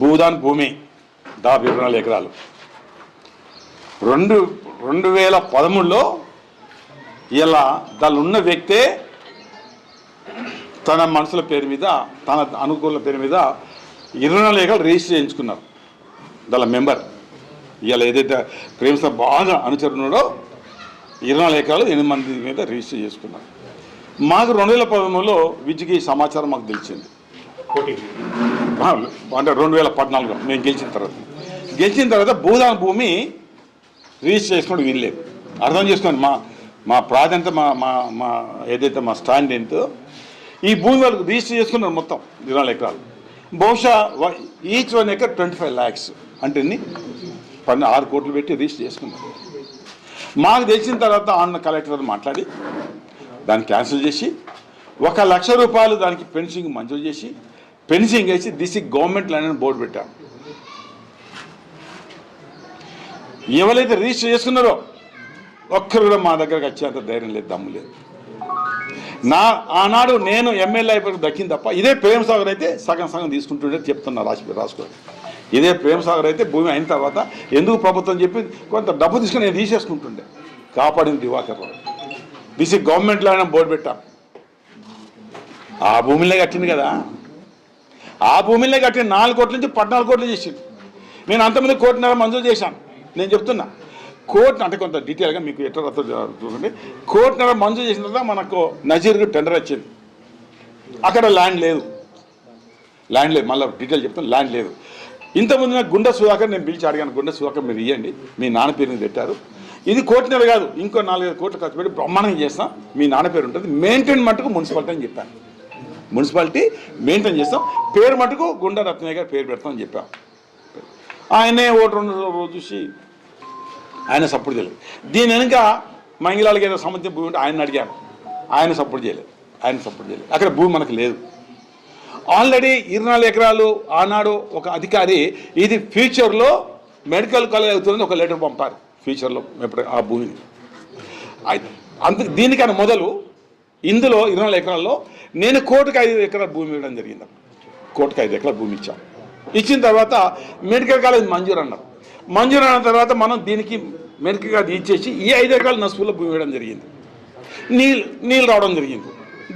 భూదాన్ భూమి దాదాపు 24 ఎకరాలు 2013లో ఇలా దానిలో ఉన్న వ్యక్తే తన మనసుల పేరు మీద తన అనుకూల పేరు మీద 24 ఎకరాలు రిజిస్టర్ చేయించుకున్నారు. దాని మెంబర్ ఇలా ఏదైతే ప్రేమతో బాగా అనుచరున్నాడో 24 ఎకరాలు 8 మంది మీద రిజిస్టర్ చేసుకున్నారు. మాకు 2013లో విద్యకి సమాచారం మాకు తెలిసింది. అంటే 2014లో మేము గెలిచిన తర్వాత భూదాన భూమి రిజిస్టర్ చేసుకోవడం వీల్లేదు. అర్థం చేసుకోండి, మా ప్రాధాన్యత మా ఏదైతే మా స్టాండ్ ఏంటో ఈ భూమి వాళ్ళకు రిజిస్టర్ చేసుకున్నారు మొత్తం 24 ఎకరాలు. బహుశా ఈచ్ 1 ఎకర్ 25 lakhs అంటే 6 కోట్లు పెట్టి రిజిస్టర్ చేసుకున్నారు. మాకు తెలిసిన తర్వాత ఆన్న కలెక్టర్ మాట్లాడి దాన్ని క్యాన్సిల్ చేసి 1 లక్ష రూపాయలు దానికి ఫెన్సింగ్ మంజూరు చేసి ఫెన్సింగ్ వేసి దిస్ గవర్నమెంట్ ల్యాండ్ అని బోర్డు పెట్టాం. ఎవరైతే రిజిస్టర్ చేసుకున్నారో ఒక్కరు కూడా మా దగ్గరకు వచ్చేంత ధైర్యం లేదు, దమ్ము లేదు. ఆనాడు నేను ఎమ్మెల్యే అయిపోయి దక్కింది తప్ప ఇదే ప్రేమ్ సాగర్ అయితే సగం తీసుకుంటుండే చెప్తున్నా రాసుకోండి. ఇదే ప్రేమ్ సాగర్ అయితే భూమి అయిన తర్వాత ఎందుకు ప్రభుత్వం చెప్పి కొంత డబ్బు తీసుకుని నేను తీసేసుకుంటుండే. కాపాడింది దివాకర్ రావు. దిస్ గవర్నమెంట్ ల్యాండ్ అని బోర్డు పెట్టాం. ఆ భూమిలో కట్టింది కదా, ఆ భూమిలో కట్టిన 4 కోట్ల నుంచి 14 కోట్లు చేసింది. నేను అంతమంది 1.5 కోటి మంజూరు చేశాను. నేను చెప్తున్నా కోర్టు అంటే కొంత డీటెయిల్గా మీకు ఎట్లా రద్దు చూడండి. 1.5 కోటి మంజూరు చేసిన తర్వాత మనకు నజీర్కి టెండర్ వచ్చింది. అక్కడ ల్యాండ్ లేదు. మళ్ళీ డీటెయిల్ చెప్తాను, ల్యాండ్ లేదు. ఇంతకుముందు నాకు గుండె సుధాకర్ నేను పిలిచి అడిగాను, గుండె సుధాకర్ మీరు ఇవ్వండి, మీ నాన్న పేరు మీద పెట్టారు, ఇది 1.5 కోటి కాదు ఇంకో 4-5 కోట్లు ఖర్చు పెట్టి బ్రహ్మాండంగా చేస్తాం, మీ నాన్న పేరు ఉంటుంది, మెయింటైన్ మటుకు మున్సిపాలిటీ అని చెప్పాను. మున్సిపాలిటీ మెయింటైన్ చేస్తాం, పేరు మటుకు గుండా రత్నయ్య గారు పేరు పెడతామని చెప్పాం. ఆయనే 1-2 రోజు చూసి ఆయన సపోర్ట్ చేయలేదు. దీని వెనుక మహిళలకి ఏదో సంబంధించిన భూమి ఉంటే ఆయన అడిగాను, ఆయన సపోర్ట్ చేయలేదు. అక్కడ భూమి మనకు లేదు. ఆల్రెడీ 24 ఎకరాలు ఆనాడు ఒక అధికారి ఇది ఫ్యూచర్లో మెడికల్ కాలేజ్ అవుతుందని ఒక లెటర్ పంపారు. ఫ్యూచర్లో ఎప్పుడు ఆ భూమిని దీనికన్నా మొదలు ఇందులో 24 ఎకరాల్లో నేను 1.5 కోటి ఎకరాల భూమి ఇవ్వడం జరిగింది. 1.5 కోటి ఎకరాల భూమి ఇచ్చిన తర్వాత మెడికల్ కాలేజ్ మంజూరు అన్నారు. మంజూరు అయిన తర్వాత మనం దీనికి మెడికల్ కాలేజ్ ఇచ్చేసి ఈ 5 ఎకరాల నసుపుల్లో భూమి ఇవ్వడం జరిగింది. నీళ్ళు రావడం జరిగింది.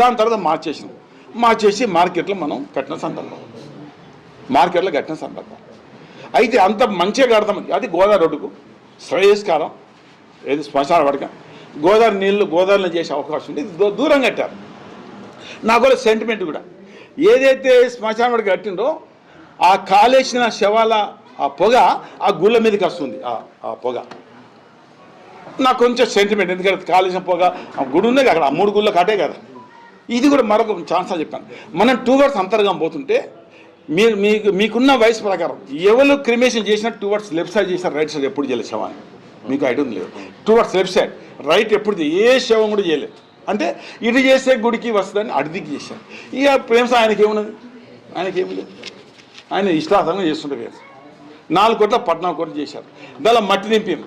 దాని తర్వాత మార్చేసి మార్కెట్లో మనం కట్టిన సందర్భం. అయితే అంత మంచిగా కడతాం. అది గోదావరి రోడ్డుకు శ్రేయస్కారం, ఏది శ్మశాన వాడిక గోదావరిలో చేసే అవకాశం ఉంది. దూరం కట్టారు. నాకు సెంటిమెంట్ కూడా ఏదైతే శ్మశాన వాడికి కట్టిందో ఆ కాలేసిన శవాల ఆ పొగ ఆ గుళ్ళ మీదకి వస్తుంది. ఆ పొగ నాకు కొంచెం సెంటిమెంట్. ఎందుకంటే కాలేసిన పొగ ఆ గుడి ఉంది అక్కడ, ఆ 3 గుళ్ళకి అటే కదా. ఇది కూడా మరొక ఛాన్స్ చెప్పాను. మనం టువర్డ్స్ అంతర్గం పోతుంటే మీకున్న వయసు ప్రకారం ఎవరు క్రిమేషన్ చేసినా టువర్డ్స్ లెఫ్ట్ సైడ్ చేసినా రైట్ సైడ్ ఎప్పుడు చేయలేదు శవాన్ని. మీకు ఐడియా లేదు. టువర్డ్స్ లెఫ్ట్ సైడ్, రైట్ ఎప్పుడు ఏ శవం కూడా చేయలేదు. అంటే ఇటు చేసే గుడికి వస్తుందని అడిదికి చేశారు. ఇక ప్రేమ్స్ ఆయనకేమున్నది, ఆయన ఇష్టార్థంగా చేస్తుంటే 4 కోట్ల 14 కోట్లు చేశారు. దానిలో మట్టి నింపారు.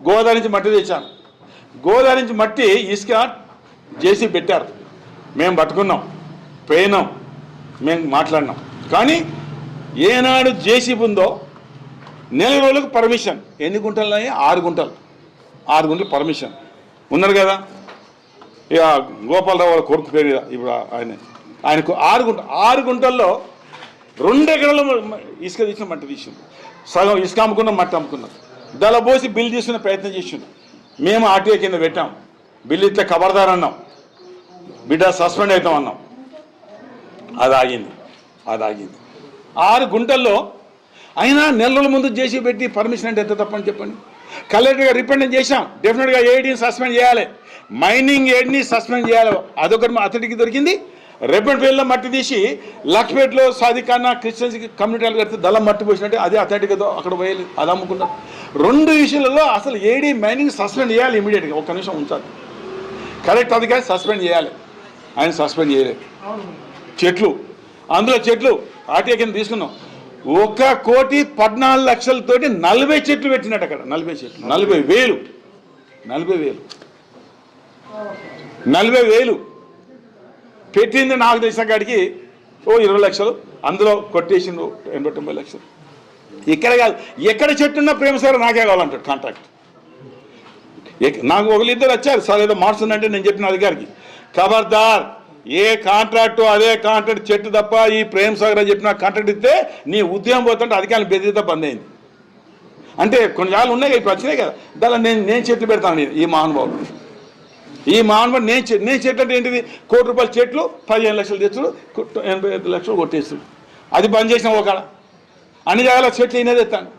గోదావరి నుంచి మట్టి తెచ్చాను. గోదావరి నుంచి మట్టి ఇసుక చేసి పెట్టారు. మేము పట్టుకున్నాం, పోయినాం, మేము మాట్లాడినాం. కానీ ఏనాడు జేసీబీ ఉందో నెల రోజులకు పర్మిషన్. ఎన్ని గుంటలు? 6 గుంటలు పర్మిషన్ ఉన్నారు కదా. ఇక గోపాలరావు వాళ్ళ కొడుకు పేరు ఇప్పుడు ఆయనకు 6 గుంటల్లో 2 ఎకరాలు ఇసుక తీసిన మట్టి తీసింది. సగం ఇసుక అమ్ముకున్నాం, మట్టి అమ్ముకున్నాం. దళ పోసి బిల్లు తీసుకునే ప్రయత్నం చేసిండు. మేము ఆర్టీఐ కింద పెట్టాం. బిల్లు ఇట్లా ఖబర్దార్ అన్నాం, బిడ్డ సస్పెండ్ అవుతాం అన్నాం. అది ఆగింది. 6 గుంటల్లో అయినా నెల రోజుల ముందు చేసి పెట్టి పర్మిషన్ అంటే ఎంత తప్పని చెప్పండి. కలెక్టర్గా రిప్రజెంట్ చేశాం. డెఫినెట్గా ఏడీని సస్పెండ్ చేయాలి, మైనింగ్ ఏడ్ని సస్పెండ్ చేయాలి. అదొకటి అతడికి దొరికింది. రేపటిలో మట్టి తీసి లక్ష్మేట్లో సాధికాన క్రిస్టియన్స్ కమ్యూనిటీలు కడితే దళం మట్టి పోసినట్టు అదే అథారిటీగా అక్కడ పోయాలి, అది అమ్ముకున్నారు. 2 విషయాలలో అసలు ఏడీ మైనింగ్ సస్పెండ్ చేయాలి ఇమీడియట్గా. 1 నిమిషం ఉంచాలి. కరెక్ట్ అధికారి సస్పెండ్ చేయాలి. ఆయన సస్పెండ్ చేయలేదు. అందులో చెట్లు ఆర్టీఐ కింద తీసుకున్నాం. 1,14,00,000తోటి 40 చెట్లు పెట్టినట్టు అక్కడ. 40 చెట్లు, 40,000 పెట్టింది. నాకు తెలిసిన కాడికి ఓ 20 లక్షలు అందులో కొట్టేసిండు 89 లక్షలు. ఇక్కడ కాదు, ఎక్కడ చెట్టున్నా ప్రేమసాగర్ నాకే కావాలంటాడు కాంట్రాక్ట్. నాకు ఒకళ్ళిద్దరు వచ్చారు, సార్ ఏదో మార్చుందంటే నేను చెప్పిన అధికారికి, ఖబర్దార్ ఏ కాంట్రాక్టు అదే కాంట్రాక్ట్ చెట్టు తప్ప ఈ ప్రేమసాగర్ అని చెప్పిన కాంట్రాక్ట్ ఇస్తే నీ ఉద్యమం పోతుంటే అధికారులు బెదిరితే బంద్ అయింది. అంటే కొన్ని జాగాలు ఉన్నాయి ఇప్పుడు వచ్చినాయి కదా, దానిలో నేను చెట్లు పెడతాను. ఈ మహానుభావుడు నేను చెట్లు అంటే ఏంటిది, ₹1 కోటి చెట్లు 15 లక్షలు తెచ్చుడు, 85 లక్షలు కొట్టేస్తుడు. అది బంద్ చేసిన ఒక అన్ని జాగాల చెట్లు ఈయన తెస్తాను.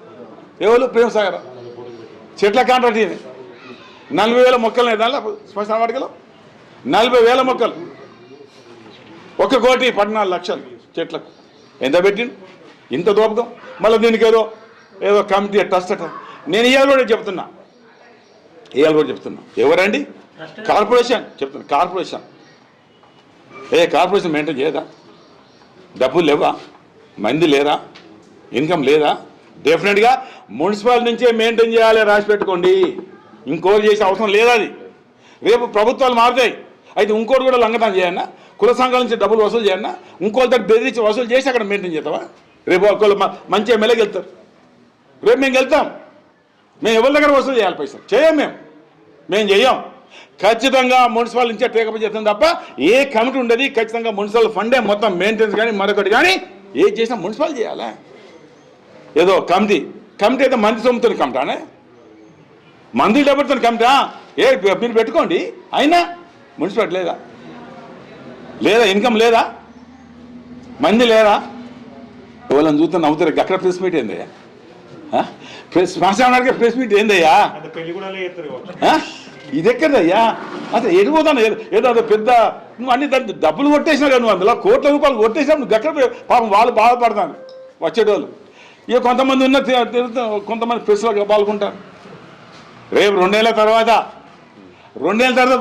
ఎవరు ప్రేమసాగర్ చెట్ల కాంట్రాక్ట్ ఈయన. 40,000 మొక్కలు దానిలో శ్మశాన వాటికలో 40,000 మొక్కలు, 1,14 లక్షలు చెట్లకు ఎంత పెట్టిండు. ఇంత దోపకం. మళ్ళీ దీనికి ఏదో కమిటీ ట్రస్ట్ అట. నేను ఇవాళ కూడా చెప్తున్నా ఎవరండి, కార్పొరేషన్ చెప్తున్నా. కార్పొరేషన్ మెయింటైన్ చేయదా? డబ్బులు లేవా? మంది లేరా? ఇన్కమ్ లేదా? డెఫినెట్గా మున్సిపాలిటీ నుంచే మెయింటైన్ చేయాలి, రాసి పెట్టుకోండి. ఇంకోటి చేసే అవసరం లేదు. అది రేపు ప్రభుత్వాలు మారుతాయి. అయితే ఇంకోటి కూడా లంఘనం చేయన్నా, కుల సంఘాల నుంచి డబ్బులు వసూలు చేయన్నా, ఇంకోళ్ళతో బెదిరించి వసూలు చేసి అక్కడ మెయింటైన్ చేస్తావా? రేపు ఒకళ్ళు మంచి ఎమ్మెల్యేకి వెళ్తారు, రేపు మేము వెళ్తాం. మేము ఎవరి దగ్గర వసూలు చేయాలి పైసలు? చేయం. మేము చెయ్యం. ఖచ్చితంగా మున్సిపల్ నుంచే టేకప్ చేస్తాం తప్ప ఏ కమిటీ ఉండదు. ఖచ్చితంగా మున్సిపల్ ఫండే మొత్తం మెయింటెనెన్స్ కానీ మరొకటి కానీ ఏది చేసినా మున్సిపల్ చేయాలా? ఏదో కమిటీ అయితే మంది సొమ్ముతున్న కమిటానే, మంది డబ్బుతో కమిటా? మీరు పెట్టుకోండి. అయినా మున్సిపాలిటీ లేదా ఇన్కమ్ లేదా? మంది లేదా? ఎవరైనా చూస్తే నవ్వుతారు. అక్కడ ప్రెస్ మీట్ ఏందయ్యా? శ్మశానానికి ప్రెస్ మీట్ ఏందయ్యా? ఇది ఎక్కడయ్యా? అసలు ఎడిపోతాను ఏదో అదో పెద్ద నువ్వు అన్ని దాన్ని డబ్బులు కొట్టేసినా కదా, నువ్వు అందులో కోట్ల రూపాయలు కొట్టేసినా నువ్వు అక్కడ పాపం వాళ్ళు బాధపడతాను వచ్చేటోళ్ళు. ఇక కొంతమంది ఉన్న కొంతమంది ప్రెస్లో పాల్గొంటారు. రేపు 2 ఏళ్ళ తర్వాత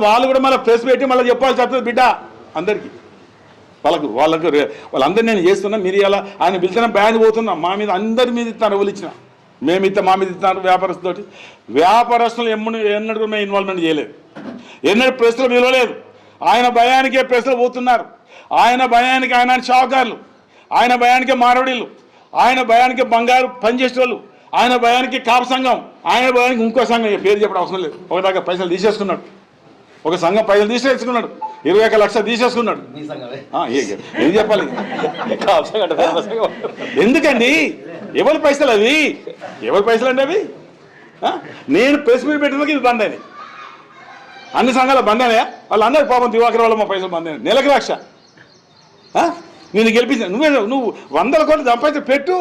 వాళ్ళు కూడా మళ్ళీ ప్రెస్ పెట్టి మళ్ళీ చెప్పాల్సి వస్తుంది బిడ్డ అందరికీ. వాళ్ళందరూ నేను చేస్తున్నా. మీరు ఇలా ఆయన పిలిచిన బ్యాన్ పోతున్నా, మా మీద అందరి మీద ఇస్తాను. ఎవరు ఇచ్చిన మేము ఇస్తే మా మీద ఇస్తాను. వ్యాపారస్తులు ఎన్నడూ మేము ఇన్వాల్వ్మెంట్ చేయలేదు, ఎన్నడూ ప్రెస్లో పిలవలేదు. ఆయన భయానికే ప్రెస్లో పోతున్నారు. ఆయన భయానికి ఆయన షావుకారులు, ఆయన భయానికే మారవడీళ్ళు, ఆయన భయానికి బంగారు పనిచేసేవాళ్ళు, ఆయన భయానికి కాపు సంఘం, ఆయన భయానికి ఇంకో సంఘం. పేరు చెప్పడం అవసరం లేదు. ఒక దగ్గర పైసలు తీసేసుకున్నాడు, ఒక సంఘం పైసలు తీసేసుకున్నాడు, 21 లక్షలు తీసేసుకున్నాడు. ఏం చెప్పాలి? ఎందుకండి? ఎవరి పైసలు అవి? ఎవరి పైసలు అండి అవి? నేను ప్రెస్ మీట్ పెట్టినందుకు ఇది బంద్ అయినాయి. అన్ని సంఘాలు బంద్ అయినాయా? వాళ్ళందరూ పాపం దివాకర్ వాళ్ళ మా పైసలు బంద్ అయినాయి. నెలకు 1,00,000 నేను గెలిపించిన. నువ్వు 100 కోట్లు సంపాదించి పెట్టు.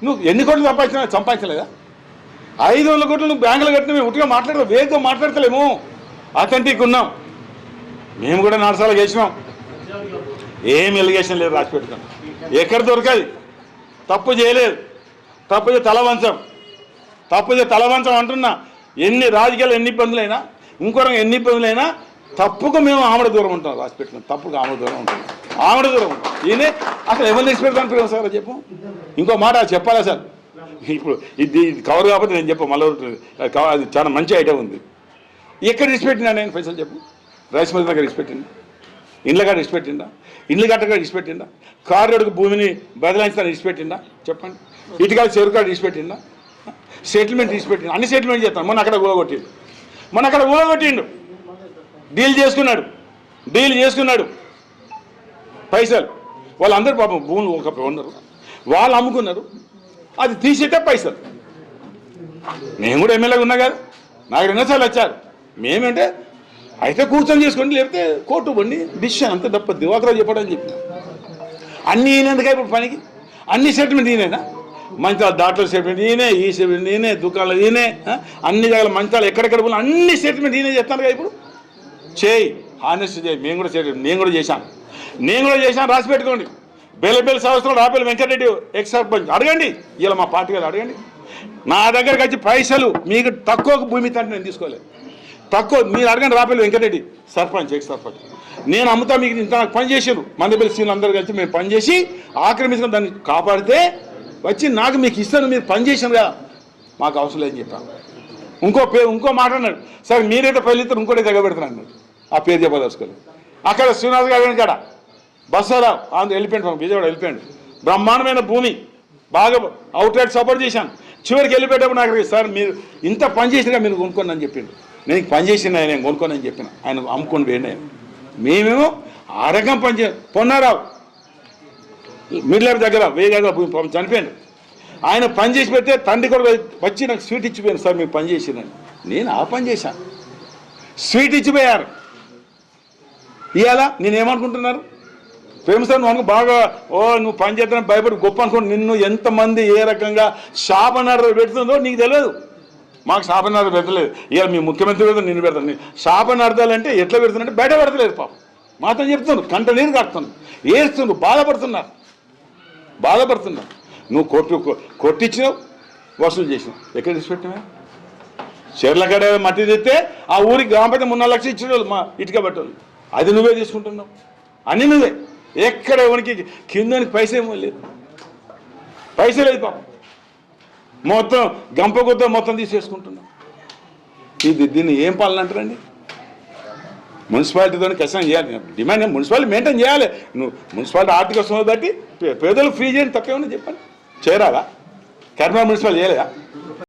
నువ్వు ఎన్ని కోట్లు సంపాదించలేదా? 500 కోట్లు నువ్వు బ్యాంకులో కట్టిన. మేము ఉట్టిగా మాట్లాడతాం, వేగంగా మాట్లాడతలేము. అథెంటిక్ ఉన్నాం. మేము కూడా 4 సార్లు చేసినాం. ఏం ఎలిగేషన్ లేదు, రాసి పెట్టుకున్నాం. ఎక్కడ దొరకది? తప్పు చేయలేదు. తప్పు తలవంచం అంటున్నా. ఎన్ని రాజకీయాలు ఎన్ని ఇబ్బందులైనా, ఇంకోరంగా ఎన్ని ఇబ్బందులైనా తప్పుకు మేము ఆమడ దూరం ఉంటాం. రాసి పెట్టుకున్నాం. తప్పుకు ఆమడ దూరం ఉంటాం. ఈయనే అసలు ఎవరిని తీసిపెడతాను ప్రేమ సార్ చెప్పు. ఇంకో మాట చెప్పాలా సార్? ఇప్పుడు ఇది కవర్ కాకపోతే నేను చెప్పు. మళ్ళీ అది చాలా మంచి ఐటమ్ ఉంది. ఎక్కడ ఇచ్చిపెట్టినా నేను పైసలు చెప్పు? రైస్ మిల్ దగ్గర ఇచ్చిపెట్టిందా? ఇండ్ల కాడ ఇచ్చిపెట్టిందా? ఇండ్ల గట్టగా ఇచ్చిపెట్టిందా? కారు రోడ్డుకు భూమిని బదలాయించుతాను ఇచ్చిపెట్టిందా? చెప్పండి. ఇటుకాల చెరువు కాడ ఇచ్చిపెట్టిందా? సెటిల్మెంట్ ఇచ్చిపెట్టిందా? అన్ని సెటిల్మెంట్ చేస్తాను. మొన్న అక్కడ ఊగొట్టిండు. డీల్ చేసుకున్నాడు పైసలు. వాళ్ళందరూ పాపం భూములు ఒక ఉన్నారు, వాళ్ళు అమ్ముకున్నారు. అది తీసేటే పైసలు. మేము కూడా ఎమ్మెల్యేగా ఉన్నా కదా, నాకు 2 సార్లు వచ్చారు. మేమేంటే అయితే కూర్చొని చేసుకోండి, లేకపోతే కోర్టు బండి డిసిషన్ అంతే తప్ప దివాకరావు చెప్పడం చెప్పిన. అన్నీ ఈయనందుక ఇప్పుడు పనికి అన్ని సెటిల్మెంట్ ఈయనైనా. మంచాల దాంట్లో సెటిల్మెంట్ ఈయనే, ఈ సెటిల్మెంట్ ఈయనే, దుకాణాలు ఈయనే, అన్ని జాగాల మంచాలు ఎక్కడెక్కడ పోయినా అన్ని సెటిల్మెంట్ ఈయనే చేస్తాను కదా. ఇప్పుడు చేయి, హానెస్ట్ చేయి. నేను కూడా చేశాను. రాసి పెట్టుకోండి. బెల్లబెల్లి సంవత్సరం రాపల్లి వెంకటరెడ్డి ఎక్స్ సర్పంచ్ అడగండి. ఇలా మా పార్టీ గారు అడగండి. నా దగ్గరకు వచ్చి పైసలు మీకు తక్కువ భూమి తంటే నేను తీసుకోలేదు. తక్కువ మీరు అడగండి. రాపల్లి వెంకటరెడ్డి సర్పంచ్ ఎక్స్ సర్పంచ్. నేను అమ్ముతా, మీకు ఇంత పని చేసారు. మందపల్లి సీన్లు అందరూ కలిసి మేము పనిచేసి ఆక్రమించుకొని దాన్ని కాపాడితే వచ్చి నాకు మీకు ఇస్తాను, మీరు పని చేశారుగా, మాకు అవసరం లేదని చెప్పాను. ఇంకో మాట అన్నాడు, సరే మీరైతే పైలు ఇస్తారు ఇంకోటి దగ్గర పెడతాను అన్నాడు. ఆ పేరు చెప్పదలుచుకోలేదు. అక్కడ శ్రీనివాస్ గారి కాడ బస్సారావు ఆంధ్ర వెళ్ళిపోయాడు, విజయవాడ వెళ్ళిపోయాడు. బ్రహ్మాండమైన భూమి, బాగా అవుట్లెట్ సపోర్ట్ చేశాను. చివరికి వెళ్ళిపోయేటప్పుడు నాకు సార్ మీరు ఇంత పని చేసినా మీరు కొనుక్కోండి అని చెప్పిండు. నేను పని చేసిన ఆయన కొనుక్కోని అని చెప్పిన, ఆయన అమ్ముకొని పోయింది. ఆయన మేమేమో ఆ రకం పని పొన్నారావు మిడ్లర్ దగ్గర వేగంగా చనిపోయాడు. ఆయన పని చేసి పెడితే తండ్రి కూడా వచ్చి నాకు స్వీట్ ఇచ్చిపోయాను, సార్ మీరు పని చేసిందని. నేను ఆ పని చేశాను, స్వీట్ ఇచ్చిపోయారు. ఇవాళ నేనేమనుకుంటున్నారు, ఫేమస్ నువ్వు బాగా నువ్వు పని చేద్దానికి భయపడి గొప్ప అనుకోండి. నిన్ను ఎంతమంది ఏ రకంగా శాపనార్థాలు పెడుతుందో నీకు తెలియదు. మాకు శాపనార్థాలు పెట్టలేదు. ఇవాళ మీ ముఖ్యమంత్రి పెడతాను, నిన్ను పెడతాను. శాపనార్థాలు అంటే ఎట్లా పెడుతుందంటే బయట పెడతలేదు పాపం. మాత్రం చెప్తున్నాను, కంట నీరు కడుతున్నాను, ఏడుస్తున్నావు, బాధపడుతున్నారు. నువ్వు కొట్టించినావు, వసూలు చేసినావు. ఎక్కడ తీసుపెట్టినావా? చీరల కడ మట్టి తెస్తే ఆ ఊరికి గ్రామ పంచాయతీ 3-4 లక్షలు ఇచ్చేవాళ్ళు మా ఇటుక పట్టేవాళ్ళు. అది నువ్వే తీసుకుంటున్నావు, అన్నీ నువ్వే. ఎక్కడ ఎవరికి కిందనికి పైసా ఏమో లేదు, పైసా లేదు పాపం. మొత్తం గంప కొద్ద మొత్తం తీసేసుకుంటున్నావు. దీన్ని ఏం పాలన అంటారండి? మున్సిపాలిటీతో ఖచ్చితంగా చేయాలి. డిమాండ్ మున్సిపాలిటీ మెయింటైన్ చేయాలి. నువ్వు మున్సిపాలిటీ ఆర్థిక వస్తువులు బట్టి పేదలు ఫ్రీ చేయండి, తప్పేమన్నా చెప్పండి. చేరాలా? కరీంనగర్ మున్సిపాలిటీ చేయలేదా?